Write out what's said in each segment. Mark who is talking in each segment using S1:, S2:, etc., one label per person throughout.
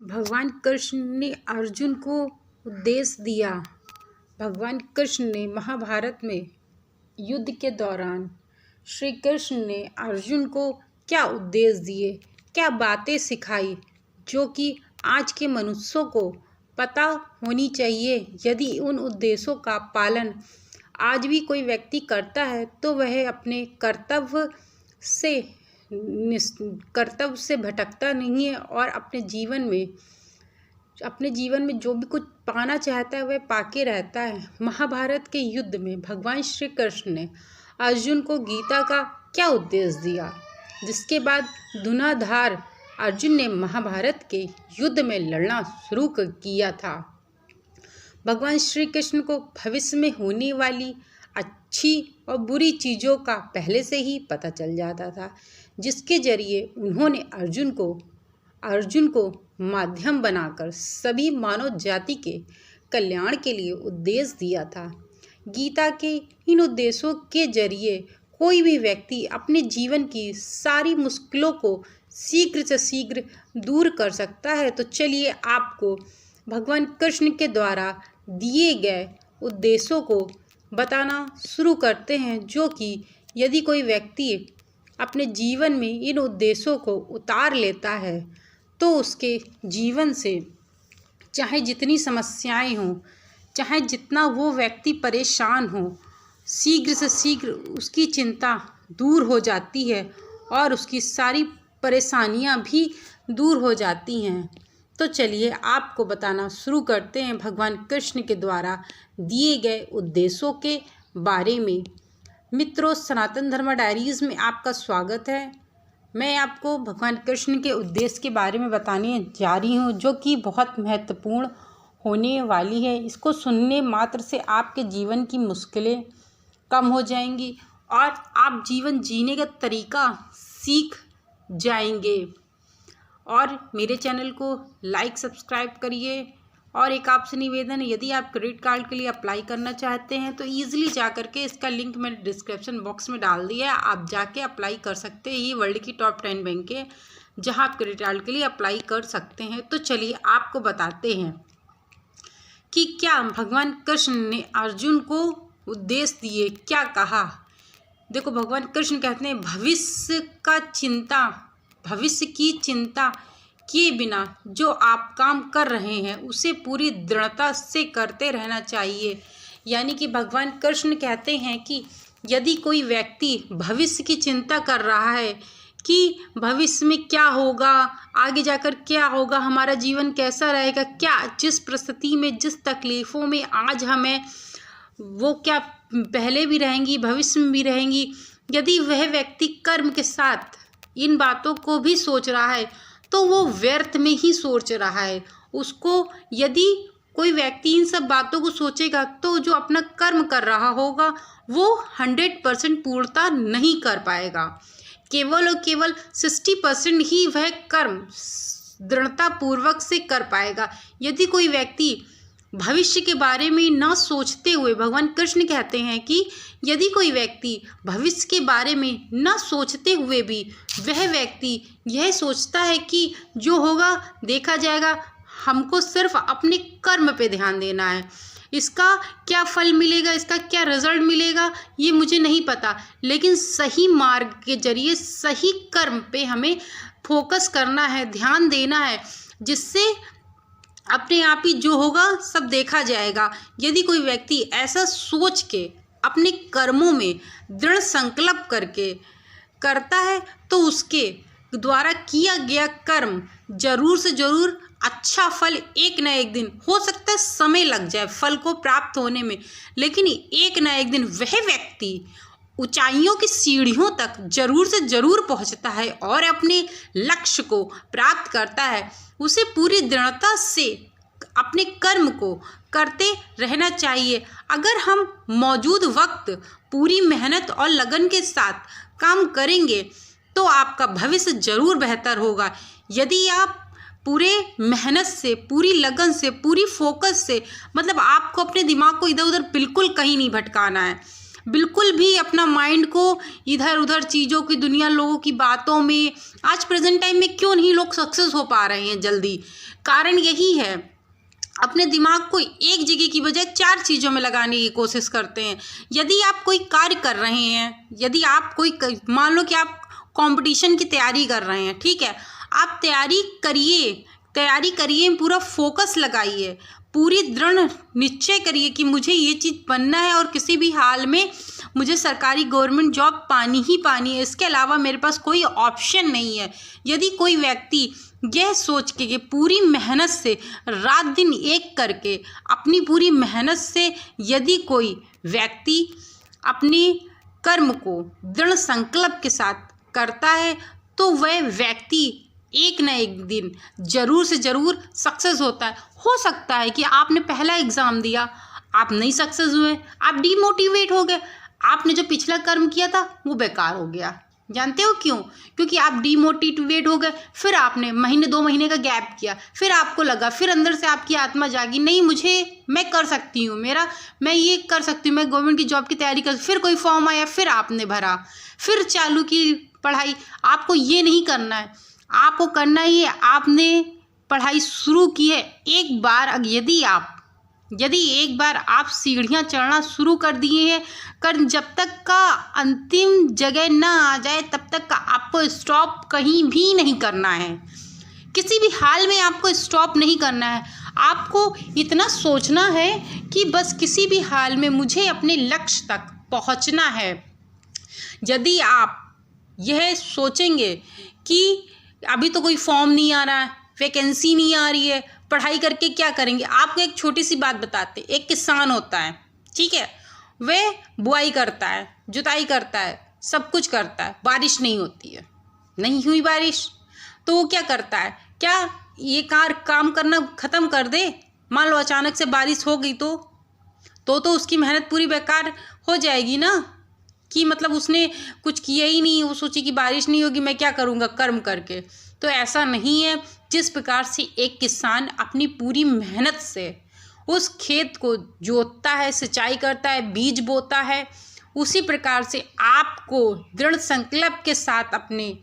S1: भगवान कृष्ण ने अर्जुन को उपदेश दिया। भगवान कृष्ण ने महाभारत में युद्ध के दौरान श्री कृष्ण ने अर्जुन को क्या उपदेश दिए, क्या बातें सिखाई जो कि आज के मनुष्यों को पता होनी चाहिए। यदि उन उद्देश्यों का पालन आज भी कोई व्यक्ति करता है तो वह अपने कर्तव्य से भटकता नहीं है और अपने जीवन में जो भी कुछ पाना चाहता है वह पाके रहता है। महाभारत के युद्ध में भगवान श्री कृष्ण ने अर्जुन को गीता का क्या उपदेश दिया, जिसके बाद धनुर्धर अर्जुन ने महाभारत के युद्ध में लड़ना शुरू किया था। भगवान श्री कृष्ण को भविष्य में होने वाली अच्छी और बुरी चीज़ों का पहले से ही पता चल जाता था, जिसके जरिए उन्होंने अर्जुन को माध्यम बनाकर सभी मानव जाति के कल्याण के लिए उपदेश दिया था। गीता के इन उपदेशों के जरिए कोई भी व्यक्ति अपने जीवन की सारी मुश्किलों को शीघ्र से शीघ्र दूर कर सकता है। तो चलिए आपको भगवान कृष्ण के द्वारा दिए गए उद्देश्यों को बताना शुरू करते हैं, जो कि यदि कोई व्यक्ति अपने जीवन में इन उद्देश्यों को उतार लेता है तो उसके जीवन से चाहे जितनी समस्याएं हों, चाहे जितना वो व्यक्ति परेशान हो, शीघ्र से शीघ्र उसकी चिंता दूर हो जाती है और उसकी सारी परेशानियां भी दूर हो जाती हैं। तो चलिए आपको बताना शुरू करते हैं भगवान कृष्ण के द्वारा दिए गए उद्देश्यों के बारे में। मित्रों, सनातन धर्म डायरीज़ में आपका स्वागत है। मैं आपको भगवान कृष्ण के उद्देश्य के बारे में बताने जा रही हूँ, जो कि बहुत महत्वपूर्ण होने वाली है। इसको सुनने मात्र से आपके जीवन की मुश्किलें कम हो जाएंगी और आप जीवन जीने का तरीका सीख जाएंगे। और मेरे चैनल को लाइक सब्सक्राइब करिए। और एक आपसे निवेदन है, यदि आप क्रेडिट कार्ड के लिए अप्लाई करना चाहते हैं तो ईजिली जा करके इसका लिंक मैंने डिस्क्रिप्शन बॉक्स में डाल दिया है, आप जाके अप्लाई कर सकते हैं। ये वर्ल्ड की टॉप 10 बैंक है जहां आप क्रेडिट कार्ड के लिए अप्लाई कर सकते हैं। तो चलिए आपको बताते हैं कि क्या भगवान कृष्ण ने अर्जुन को उपदेश दिए, क्या कहा। देखो, भगवान कृष्ण कहते हैं भविष्य की चिंता किए बिना जो आप काम कर रहे हैं उसे पूरी दृढ़ता से करते रहना चाहिए। यानी कि भगवान कृष्ण कहते हैं कि यदि कोई व्यक्ति भविष्य की चिंता कर रहा है कि भविष्य में क्या होगा, आगे जाकर क्या होगा, हमारा जीवन कैसा रहेगा, क्या जिस परिस्थिति में, जिस तकलीफ़ों में आज हमें, वो क्या पहले भी रहेंगी, भविष्य में भी रहेंगी। यदि वह व्यक्ति कर्म के साथ इन बातों को भी सोच रहा है तो वो व्यर्थ में ही सोच रहा है। उसको यदि कोई व्यक्ति इन सब बातों को सोचेगा तो जो अपना कर्म कर रहा होगा वो 100% पूर्णता नहीं कर पाएगा। केवल और केवल 60% ही वह कर्म दृढ़ता पूर्वक से कर पाएगा। यदि कोई व्यक्ति भविष्य के बारे में न सोचते हुए, भगवान कृष्ण कहते हैं कि यदि कोई व्यक्ति भविष्य के बारे में न सोचते हुए भी वह व्यक्ति यह सोचता है कि जो होगा देखा जाएगा, हमको सिर्फ अपने कर्म पे ध्यान देना है, इसका क्या फल मिलेगा, इसका क्या रिजल्ट मिलेगा ये मुझे नहीं पता, लेकिन सही मार्ग के जरिए सही कर्म पे हमें फोकस करना है, ध्यान देना है, जिससे अपने आप ही जो होगा सब देखा जाएगा। यदि कोई व्यक्ति ऐसा सोच के अपने कर्मों में दृढ़ संकल्प करके करता है तो उसके द्वारा किया गया कर्म जरूर से जरूर अच्छा फल एक न एक दिन, हो सकता है समय लग जाए फल को प्राप्त होने में, लेकिन एक न एक दिन वह व्यक्ति ऊंचाइयों की सीढ़ियों तक जरूर से जरूर पहुंचता है और अपने लक्ष्य को प्राप्त करता है। उसे पूरी दृढ़ता से अपने कर्म को करते रहना चाहिए। अगर हम मौजूद वक्त पूरी मेहनत और लगन के साथ काम करेंगे तो आपका भविष्य जरूर बेहतर होगा। यदि आप पूरे मेहनत से, पूरी लगन से, पूरी फोकस से, मतलब आपको अपने दिमाग को इधर उधर बिल्कुल कहीं नहीं भटकाना है, बिल्कुल भी अपना माइंड को इधर उधर चीज़ों की, दुनिया, लोगों की बातों में, आज प्रेजेंट टाइम में क्यों नहीं लोग सक्सेस हो पा रहे हैं जल्दी? कारण यही है, अपने दिमाग को एक जगह की बजाय 4 चीज़ों में लगाने की कोशिश करते हैं। यदि आप कोई कार्य कर रहे हैं, यदि आप कोई मान लो कि आप कंपटीशन की तैयारी कर रहे हैं, ठीक है, आप तैयारी करिए, पूरा फोकस लगाइए, पूरी दृढ़ निश्चय करिए कि मुझे ये चीज़ बनना है और किसी भी हाल में मुझे सरकारी गवर्नमेंट जॉब पानी ही पानी है, इसके अलावा मेरे पास कोई ऑप्शन नहीं है। यदि कोई व्यक्ति यह सोच के कि पूरी मेहनत से, रात दिन एक करके, अपनी पूरी मेहनत से यदि कोई व्यक्ति अपने कर्म को दृढ़ संकल्प के साथ करता है, तो वह व्यक्ति एक न एक दिन जरूर से ज़रूर सक्सेस होता है। हो सकता है कि आपने पहला एग्ज़ाम दिया, आप नहीं सक्सेस हुए, आप डीमोटिवेट हो गए, आपने जो पिछला कर्म किया था वो बेकार हो गया। जानते हो क्यों? क्योंकि आप डीमोटिवेट हो गए, फिर आपने महीने 2 महीने का गैप किया, फिर आपको लगा, फिर अंदर से आपकी आत्मा जागी, नहीं मैं कर सकती हूँ, मैं ये कर सकती हूँ, मैं गवर्नमेंट की जॉब की तैयारी कर, फिर कोई फॉर्म आया, फिर आपने भरा, फिर चालू की पढ़ाई। आपको ये नहीं करना है, आपको करना ही है, आपने पढ़ाई शुरू की है। एक बार यदि एक बार आप सीढ़ियाँ चढ़ना शुरू कर दिए हैं, जब तक का अंतिम जगह ना आ जाए तब तक का आपको स्टॉप कहीं भी नहीं करना है। किसी भी हाल में आपको स्टॉप नहीं करना है। आपको इतना सोचना है कि बस किसी भी हाल में मुझे अपने लक्ष्य तक पहुंचना है। यदि आप यह सोचेंगे कि अभी तो कोई फॉर्म नहीं आ रहा है, वैकेंसी नहीं आ रही है, पढ़ाई करके क्या करेंगे? आपको एक छोटी सी बात बताते, एक किसान होता है, ठीक है, वह बुआई करता है, जुताई करता है, सब कुछ करता है, बारिश नहीं होती है, नहीं हुई बारिश, तो वो क्या करता है? क्या ये काम करना ख़त्म कर दे? मान लो अचानक से बारिश हो गई तो उसकी मेहनत पूरी बेकार हो जाएगी ना, कि मतलब उसने कुछ किया ही नहीं, वो सोची कि बारिश नहीं होगी, मैं क्या करूँगा कर्म करके। तो ऐसा नहीं है। जिस प्रकार से एक किसान अपनी पूरी मेहनत से उस खेत को जोतता है, सिंचाई करता है, बीज बोता है, उसी प्रकार से आपको दृढ़ संकल्प के साथ अपने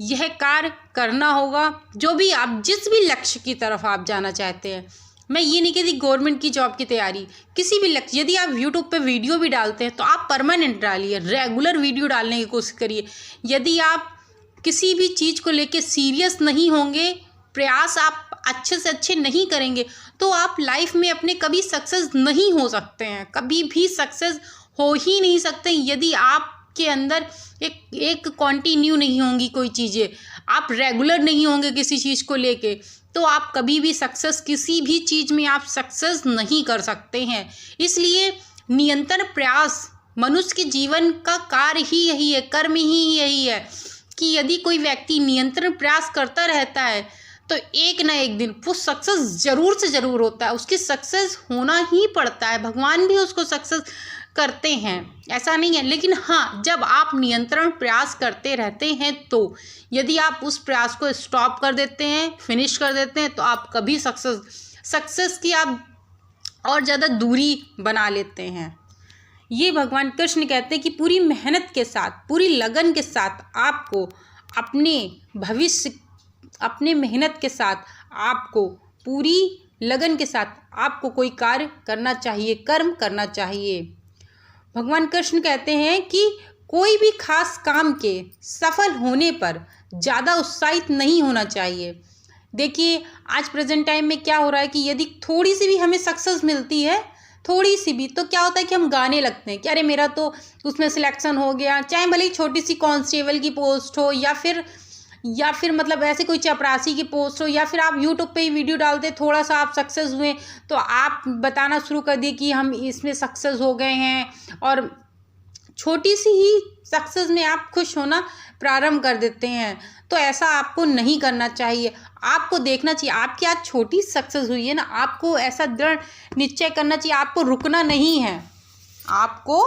S1: यह कार्य करना होगा। जो भी आप जिस भी लक्ष्य की तरफ आप जाना चाहते हैं, मैं ये नहीं कहती गवर्नमेंट की जॉब की तैयारी, किसी भी लक्ष्य, यदि आप यूट्यूब पे वीडियो भी डालते हैं तो आप परमानेंट डालिए, रेगुलर वीडियो डालने की कोशिश करिए। यदि आप किसी भी चीज़ को लेके सीरियस नहीं होंगे, प्रयास आप अच्छे से अच्छे नहीं करेंगे, तो आप लाइफ में अपने कभी सक्सेस नहीं हो सकते हैं, कभी भी सक्सेस हो ही नहीं सकते। यदि आपके अंदर एक कंटिन्यू नहीं होंगी कोई चीज़ें, आप रेगुलर नहीं होंगे किसी चीज़ को लेके, तो आप कभी भी सक्सेस, किसी भी चीज़ में आप सक्सेस नहीं कर सकते हैं। इसलिए निरंतर प्रयास मनुष्य के जीवन का कार्य ही यही है, कर्म ही यही है कि यदि कोई व्यक्ति निरंतर प्रयास करता रहता है तो एक ना एक दिन वो सक्सेस ज़रूर से ज़रूर होता है, उसकी सक्सेस होना ही पड़ता है। भगवान भी उसको सक्सेस करते हैं, ऐसा नहीं है। लेकिन हाँ, जब आप नियंत्रण प्रयास करते रहते हैं, तो यदि आप उस प्रयास को स्टॉप कर देते हैं, फिनिश कर देते हैं, तो आप कभी सक्सेस की आप और ज़्यादा दूरी बना लेते हैं। ये भगवान कृष्ण कहते हैं कि पूरी मेहनत के साथ, पूरी लगन के साथ आपको अपने मेहनत के साथ, आपको पूरी लगन के साथ आपको कोई कार्य करना चाहिए, कर्म करना चाहिए। भगवान कृष्ण कहते हैं कि कोई भी खास काम के सफल होने पर ज़्यादा उत्साहित नहीं होना चाहिए। देखिए, आज प्रेजेंट टाइम में क्या हो रहा है कि यदि थोड़ी सी भी हमें सक्सेस मिलती है, थोड़ी सी भी, तो क्या होता है कि हम गाने लगते हैं कि अरे मेरा तो उसमें सिलेक्शन हो गया, चाहे भले ही छोटी सी कांस्टेबल की पोस्ट हो, या फिर मतलब ऐसे कोई चपरासी की पोस्ट हो, या फिर आप यूट्यूब पे ही वीडियो डालते, थोड़ा सा आप सक्सेस हुए तो आप बताना शुरू कर दिए कि हम इसमें सक्सेस हो गए हैं, और छोटी सी ही सक्सेस में आप खुश होना प्रारंभ कर देते हैं। तो ऐसा आपको नहीं करना चाहिए। आपको देखना चाहिए आपकी आज छोटी सक्सेस हुई है ना, आपको ऐसा दृढ़ निश्चय करना चाहिए, आपको रुकना नहीं है, आपको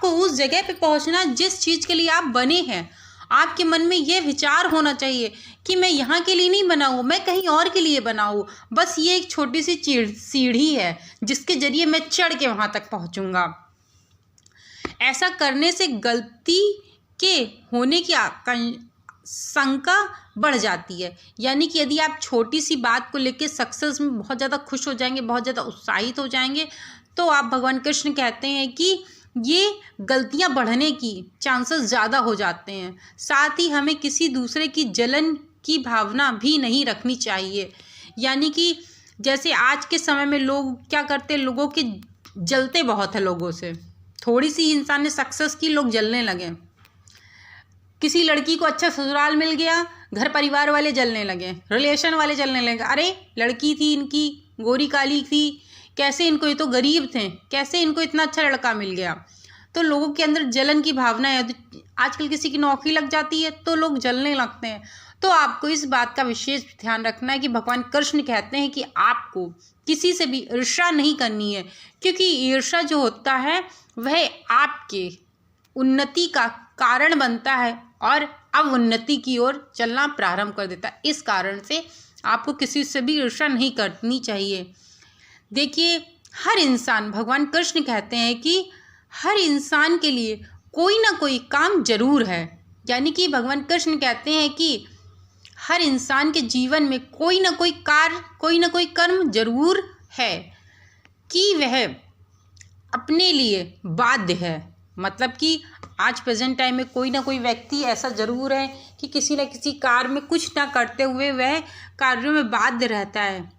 S1: उस जगह पे पहुंचना जिस चीज़ के लिए आप बने हैं। आपके मन में ये विचार होना चाहिए कि मैं यहाँ के लिए नहीं बना हूँ, मैं कहीं और के लिए बना हूँ, बस ये एक छोटी सी सीढ़ी है जिसके जरिए मैं चढ़ के वहाँ तक पहुँचूँगा। ऐसा करने से गलती के होने की शंका बढ़ जाती है। यानी कि यदि आप छोटी सी बात को लेकर सक्सेस में बहुत ज़्यादा खुश हो जाएंगे, बहुत ज़्यादा उत्साहित हो जाएंगे, तो आप भगवान कृष्ण कहते हैं कि ये गलतियां बढ़ने की चांसेस ज़्यादा हो जाते हैं। साथ ही हमें किसी दूसरे की जलन की भावना भी नहीं रखनी चाहिए। यानी कि जैसे आज के समय में लोग क्या करते हैं, लोगों के जलते बहुत है लोगों से। थोड़ी सी इंसान ने सक्सेस की, लोग जलने लगे। किसी लड़की को अच्छा ससुराल मिल गया, घर परिवार वाले जलने लगे, रिलेशन वाले जलने लगे। अरे लड़की थी इनकी, गोरी काली थी, कैसे इनको, ये तो गरीब थे, कैसे इनको इतना अच्छा लड़का मिल गया। तो लोगों के अंदर जलन की भावना है। आजकल किसी की नौकरी लग जाती है तो लोग जलने लगते हैं। तो आपको इस बात का विशेष ध्यान रखना है कि भगवान कृष्ण कहते हैं कि आपको किसी से भी ईर्ष्या नहीं करनी है, क्योंकि ईर्ष्या जो होता है वह आपके उन्नति का कारण बनता है और अवुन्नति की ओर चलना प्रारंभ कर देता है। इस कारण से आपको किसी से भी ईर्ष्या नहीं करनी चाहिए। देखिए, हर इंसान, भगवान कृष्ण कहते हैं कि हर इंसान के लिए कोई ना कोई काम जरूर है। यानी कि भगवान कृष्ण कहते हैं कि हर इंसान के जीवन में कोई ना कोई कार्य, कोई ना कोई कर्म जरूर है कि वह अपने लिए बाध्य है। मतलब कि आज प्रेजेंट टाइम में कोई ना कोई व्यक्ति ऐसा जरूर है कि किसी न किसी कार्य में कुछ ना करते हुए वह कार्यों में बाध्य रहता है।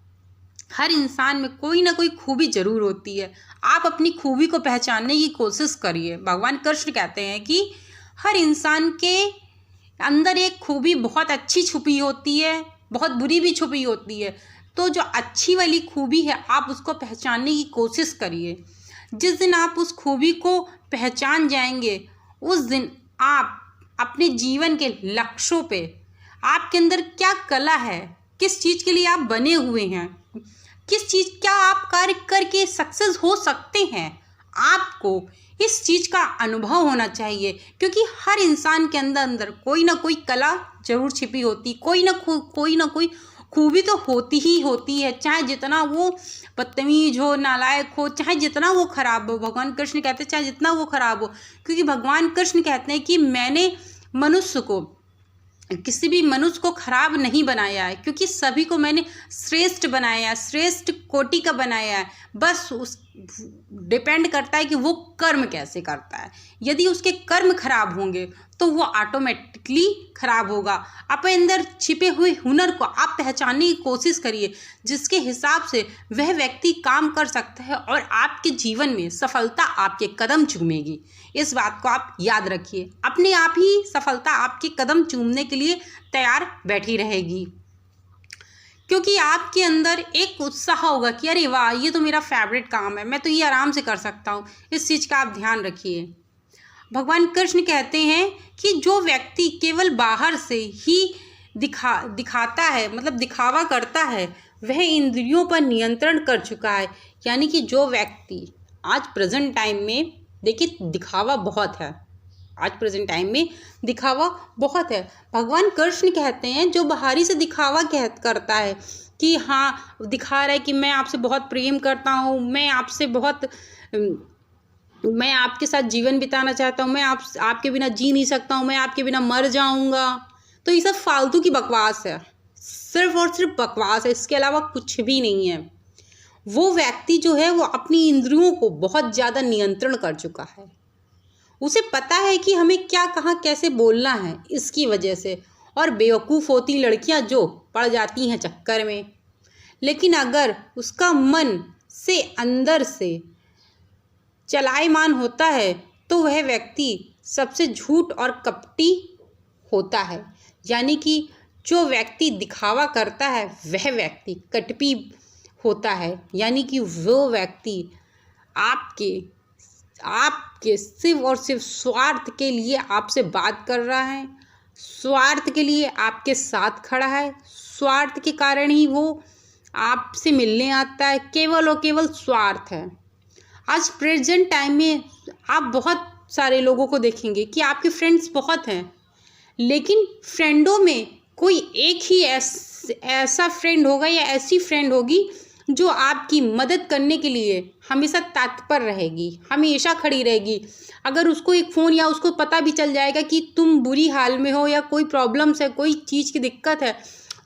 S1: हर इंसान में कोई ना कोई खूबी जरूर होती है। आप अपनी खूबी को पहचानने की कोशिश करिए। भगवान कृष्ण कहते हैं कि हर इंसान के अंदर एक खूबी बहुत अच्छी छुपी होती है, बहुत बुरी भी छुपी होती है। तो जो अच्छी वाली खूबी है आप उसको पहचानने की कोशिश करिए। जिस दिन आप उस खूबी को पहचान जाएंगे, उस दिन आप अपने जीवन के लक्ष्यों पे, आपके अंदर क्या कला है, किस चीज़ के लिए आप बने हुए हैं, किस चीज़, क्या आप कार्य करके सक्सेस हो सकते हैं, आपको इस चीज़ का अनुभव होना चाहिए। क्योंकि हर इंसान के अंदर कोई ना कोई कला जरूर छिपी होती, कोई ना कोई खूबी तो होती ही होती है। चाहे जितना वो बदतमीज हो, नालायक हो, चाहे जितना वो खराब हो। भगवान कृष्ण कहते हैं चाहे जितना वो खराब हो, क्योंकि भगवान कृष्ण कहते हैं कि मैंने मनुष्य को, किसी भी मनुष्य को खराब नहीं बनाया है, क्योंकि सभी को मैंने श्रेष्ठ बनाया है, श्रेष्ठ कोटि का बनाया है। बस उस डिपेंड करता है कि वो कर्म कैसे करता है। यदि उसके कर्म खराब होंगे तो वो ऑटोमेटिकली खराब होगा। अपने अंदर छिपे हुए हुनर को आप पहचानने की कोशिश करिए, जिसके हिसाब से वह व्यक्ति काम कर सकता है और आपके जीवन में सफलता आपके कदम चूमेगी। इस बात को आप याद रखिए। अपने आप ही सफलता आपके कदम चूमने के लिए तैयार बैठी रहेगी, क्योंकि आपके अंदर एक उत्साह होगा कि अरे वाह, ये तो मेरा फेवरेट काम है, मैं तो ये आराम से कर सकता हूँ। इस चीज़ का आप ध्यान रखिए। भगवान कृष्ण कहते हैं कि जो व्यक्ति केवल बाहर से ही दिखाता है, मतलब दिखावा करता है, वह इंद्रियों पर नियंत्रण कर चुका है। यानी कि जो व्यक्ति आज प्रेजेंट टाइम में, देखिए दिखावा बहुत है, आज प्रेजेंट टाइम में दिखावा बहुत है। भगवान कृष्ण कहते हैं जो बाहरी से दिखावा करता है कि हाँ, दिखा रहा है कि मैं आपसे बहुत प्रेम करता हूँ, मैं आपके साथ जीवन बिताना चाहता हूँ, मैं आपके बिना जी नहीं सकता हूँ, मैं आपके बिना मर जाऊँगा। तो ये सब फालतू की बकवास है, सिर्फ और सिर्फ बकवास है, इसके अलावा कुछ भी नहीं है। वो व्यक्ति जो है वो अपनी इंद्रियों को बहुत ज़्यादा नियंत्रण कर चुका है। उसे पता है कि हमें क्या, कहाँ, कैसे बोलना है, इसकी वजह से। और बेवकूफ़ होती लड़कियां जो पड़ जाती हैं चक्कर में। लेकिन अगर उसका मन से अंदर से चलायमान होता है तो वह व्यक्ति सबसे झूठ और कपटी होता है। यानी कि जो व्यक्ति दिखावा करता है वह व्यक्ति कटपी होता है। यानी कि वो व्यक्ति आपके सिर्फ और सिर्फ स्वार्थ के लिए आपसे बात कर रहा है, स्वार्थ के लिए आपके साथ खड़ा है, स्वार्थ के कारण ही वो आपसे मिलने आता है, केवल और केवल स्वार्थ है। आज प्रेजेंट टाइम में आप बहुत सारे लोगों को देखेंगे कि आपके फ्रेंड्स बहुत हैं, लेकिन फ्रेंडों में कोई एक ही ऐसा फ्रेंड होगा या ऐसी फ्रेंड होगी जो आपकी मदद करने के लिए हमेशा तत्पर रहेगी, हमेशा खड़ी रहेगी। अगर उसको एक फ़ोन या उसको पता भी चल जाएगा कि तुम बुरी हाल में हो या कोई प्रॉब्लम्स है, कोई चीज़ की दिक्कत है,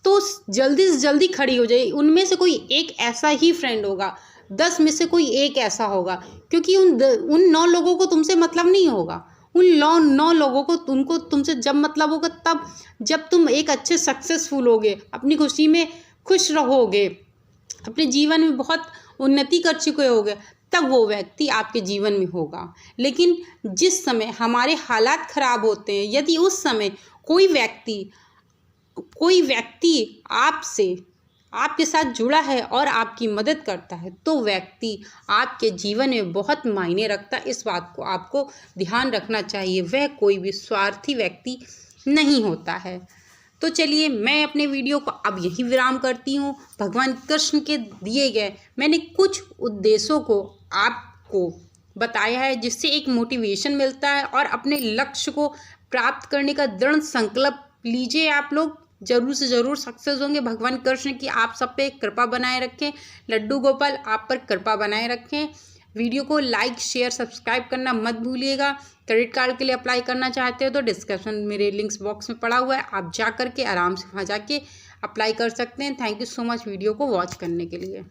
S1: तो जल्दी से जल्दी खड़ी हो जाए। उनमें से कोई एक ऐसा ही फ्रेंड होगा, 10 में से कोई एक ऐसा होगा, क्योंकि उन 9 लोगों को तुमसे मतलब नहीं होगा। उन 9 लोगों को तुमसे जब मतलब होगा तब, जब तुम एक अच्छे सक्सेसफुल होगे, अपनी खुशी में खुश रहोगे, अपने जीवन में बहुत उन्नति कर चुके होगे, तब वो व्यक्ति आपके जीवन में होगा। लेकिन जिस समय हमारे हालात ख़राब होते हैं, यदि उस समय कोई व्यक्ति आपके साथ जुड़ा है और आपकी मदद करता है, तो व्यक्ति आपके जीवन में बहुत मायने रखता है। इस बात को आपको ध्यान रखना चाहिए। वह कोई भी स्वार्थी व्यक्ति नहीं होता है। तो चलिए, मैं अपने वीडियो को अब यहीं विराम करती हूँ। भगवान कृष्ण के दिए गए मैंने कुछ उद्देश्यों को आपको बताया है, जिससे एक मोटिवेशन मिलता है और अपने लक्ष्य को प्राप्त करने का दृढ़ संकल्प लीजिए। आप लोग जरूर से ज़रूर सक्सेस होंगे। भगवान कृष्ण की आप सब पे कृपा बनाए रखें। लड्डू गोपाल आप पर कृपा बनाए रखें। वीडियो को लाइक, शेयर, सब्सक्राइब करना मत भूलिएगा। क्रेडिट कार्ड के लिए अप्लाई करना चाहते हो तो डिस्क्रिप्शन मेरे लिंक्स बॉक्स में पड़ा हुआ है, आप जा कर के आराम से वहाँ जाके अप्लाई कर सकते हैं। Thank you so much video को वॉच करने के लिए।